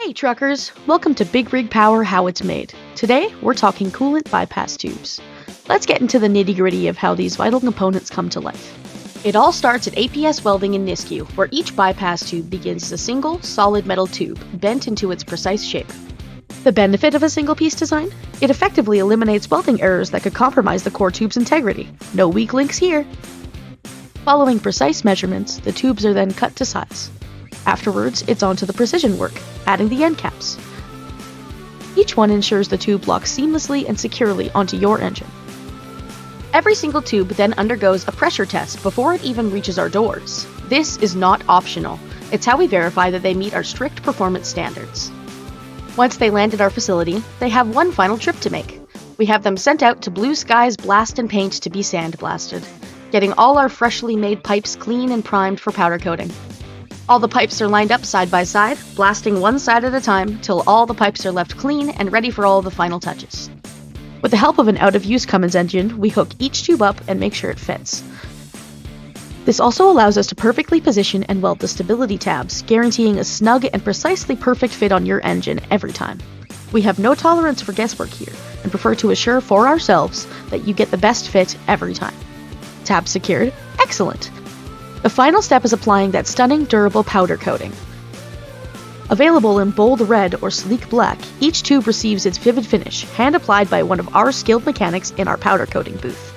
Hey truckers, welcome to Big Rig Power How It's Made. Today, we're talking coolant bypass tubes. Let's get into the nitty-gritty of how these vital components come to life. It all starts at APS Welding in Nisku, where each bypass tube begins as a single, solid metal tube, bent into its precise shape. The benefit of a single-piece design? It effectively eliminates welding errors that could compromise the core tube's integrity. No weak links here. Following precise measurements, the tubes are then cut to size. Afterwards, it's on to the precision work, adding the end caps. Each one ensures the tube locks seamlessly and securely onto your engine. Every single tube then undergoes a pressure test before it even reaches our doors. This is not optional. It's how we verify that they meet our strict performance standards. Once they land at our facility, they have one final trip to make. We have them sent out to Blue Sky's Blast and Paint to be sandblasted, getting all our freshly made pipes clean and primed for powder coating. All the pipes are lined up side by side, blasting one side at a time till all the pipes are left clean and ready for all the final touches. With the help of an out-of-use Cummins engine, we hook each tube up and make sure it fits. This also allows us to perfectly position and weld the stability tabs, guaranteeing a snug and precisely perfect fit on your engine every time. We have no tolerance for guesswork here, and prefer to assure for ourselves that you get the best fit every time. Tabs secured? Excellent! The final step is applying that stunning, durable powder coating. Available in bold red or sleek black, each tube receives its vivid finish, hand-applied by one of our skilled mechanics in our powder coating booth.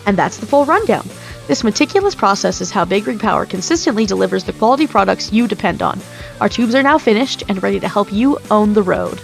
And that's the full rundown. This meticulous process is how Big Rig Power consistently delivers the quality products you depend on. Our tubes are now finished and ready to help you own the road.